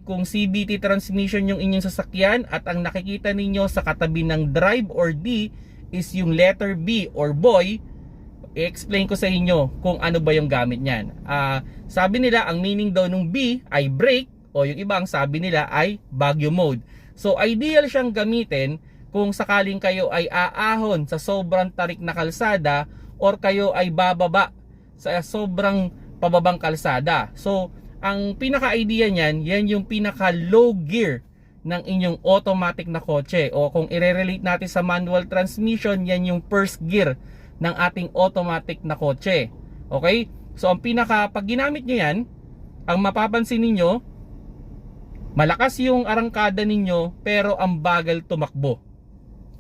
kung CVT transmission yung inyong sasakyan at ang nakikita ninyo sa katabi ng drive or D is yung letter B or boy, i-explain ko sa inyo kung ano ba yung gamit niyan. Sabi nila ang meaning daw ng B ay brake, o yung ibang sabi nila ay Baguio mode. So ideal siyang gamitin kung sakaling kayo ay aahon sa sobrang tarik na kalsada or kayo ay bababa sa sobrang pababang kalsada. So ang pinaka-idea niyan, yan yung pinaka-low gear ng inyong automatic na kotse. O kung i-relate natin sa manual transmission, yan yung first gear ng ating automatic na kotse. Okay? So ang pag ginamit nyo yan, ang mapapansin ninyo, malakas yung arangkada ninyo pero ang bagal tumakbo.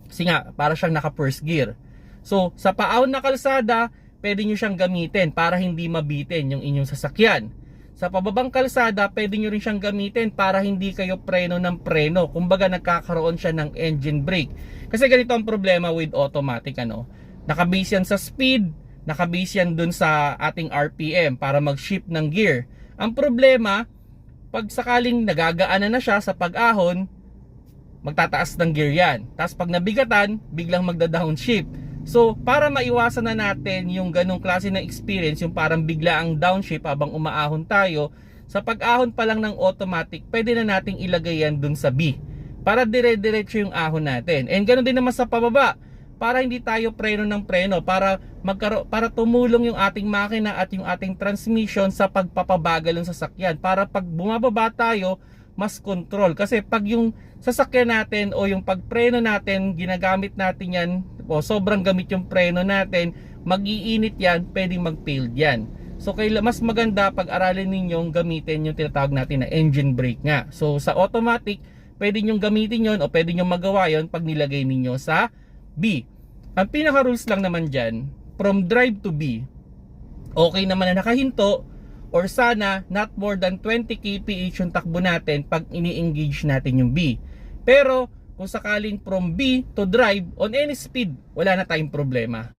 Kasi nga, para siyang naka first gear. So sa paahon na kalsada, pwede nyo siyang gamitin para hindi mabitin yung inyong sasakyan. Sa pababang kalsada, pwede nyo rin siyang gamitin para hindi kayo preno ng preno. Kumbaga nagkakaroon siya ng engine brake. Kasi ganito ang problema with automatic, nakabase yan sa speed, nakabase yan dun sa ating RPM para mag-shift ng gear. Ang problema, pag sakaling nagagaanan na siya sa pag-ahon, magtataas ng gear yan. Tapos pag nabigatan, biglang magda-downshift. So, para maiwasan na natin yung ganong klase ng experience, yung parang bigla ang downshift habang umaahon tayo, sa pag-ahon pa lang ng automatic, pwede na nating ilagay yan dun sa B para dire-diretso yung ahon natin. And ganoon din naman sa pababa, para hindi tayo preno ng preno, para tumulong yung ating makina at yung ating transmission sa pagpapabagal ng sasakyan, para pag bumababa tayo, mas control. Kasi pag yung sasakyan natin o yung pagpreno natin, ginagamit natin yan, o sobrang gamit yung preno natin, mag-iinit yan, pwedeng mag-failed yan. So mas maganda pag-aralin ninyong gamitin yung tinatawag natin na engine brake nga. So sa automatic, pwede nyong gamitin yon o pwede nyong magawa yon pag nilagay ninyo sa B. Ang pinaka rules lang naman dyan, from drive to B, okay naman na nakahinto, or sana not more than 20 kph yung takbo natin pag ini-engage natin yung B. Pero kung sakaling from B to drive on any speed, wala na tayong problema.